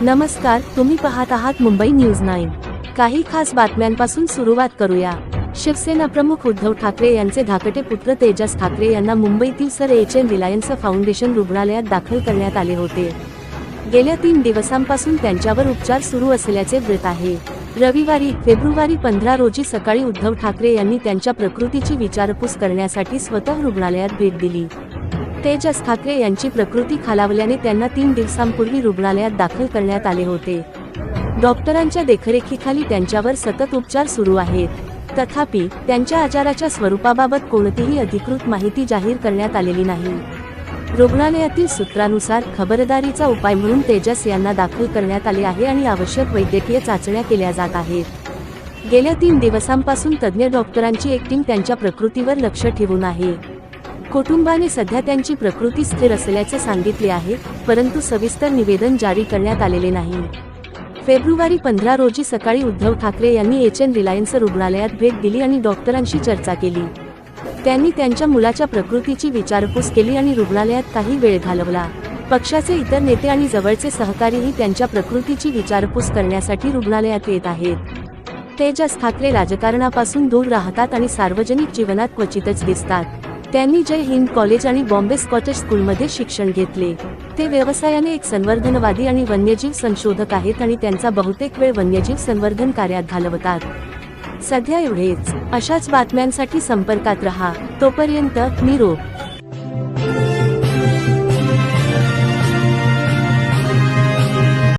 नमस्कार, तुम्ही पाहत आहात मुंबई न्यूज 9। काही खास बातम्यांपासून सुरुवात करूया। शिवसेना प्रमुख उद्धव ठाकरे यांचे धाकटे पुत्र तेजस ठाकरे यांना मुंबईतील सर एच.एन. रिलायन्स फाउंडेशन रुग्णालयात दाखल करण्यात आले होते। गेल्या 3 दिवसांपासून त्यांच्यावर उपचार सुरू असल्याचे वृत्त आहे। रविवारी फेब्रुवारी 15 रोजी सकाळी उद्धव ठाकरे यांनी त्यांच्या प्रकृतीची विचारपूस करण्यासाठी स्वतः रुग्णालयात भेट दिली। तेजस ठाकरे यांची प्रकृती खालावल्याने त्यांना 3 दिवसांपूर्वी रुग्णालयात दाखल करण्यात आले होते। डॉक्टरांच्या देखरेखीखाली त्यांच्यावर सतत उपचार सुरू आहेत। तथापि त्यांच्या आजाराच्या स्वरूपाबाबत कोणतीही अधिकृत माहिती जाहीर करण्यात आलेली नाही। रुग्णालयातील सूत्रानुसार खबरदारीचा उपाय म्हणून तेजस यांना दाखल करण्यात आले आहे आणि आवश्यक वैद्यकीय चाचण्या केल्या जात आहेत। गेल्या 3 दिवसांपासून तज्ञ डॉक्टरांची एक टीम त्यांच्या प्रकृतीवर लक्ष ठेवून आहे। कुटुंबाने सध्या त्यांची प्रकृती स्थिर असल्याचे सांगितले आहे, परंतु सविस्तर निवेदन जारी करण्यात आलेले नाही। फेब्रुवारी 15 रोजी सकाळी उद्धव ठाकरे यांनी एच.एन. रिलायन्स रुग्णालयात भेट दिली आणि डॉक्टरांशी चर्चा केली। त्यांनी त्यांच्या मुलाच्या प्रकृतीची विचारपूस केली आणि रुग्णालयात काही वेळ घालवला। पक्षाचे इतर नेते आणि जवळचे सहकारीही त्यांच्या प्रकृतीची विचारपूस करण्यासाठी रुग्णालयात येत आहेत। तेजस ठाकरे राजकारणापासून दूर राहतात आणि सार्वजनिक जीवनात क्वचितच दिसतात। त्यांनी जय हिंद कॉलेज आणि बॉम्बे स्कॉटिश स्कूलमध्ये शिक्षण घेतले। ते व्यवसायाने एक संवर्धनवादी आणि वन्यजीव संशोधक आहेत आणि त्यांचा बहुतेक वेळ वन्यजीव संवर्धन कार्यात घालवतात। सध्या एवढेच। अशाच बातम्यांसाठी संपर्कात रहा। तोपर्यंत निरोप।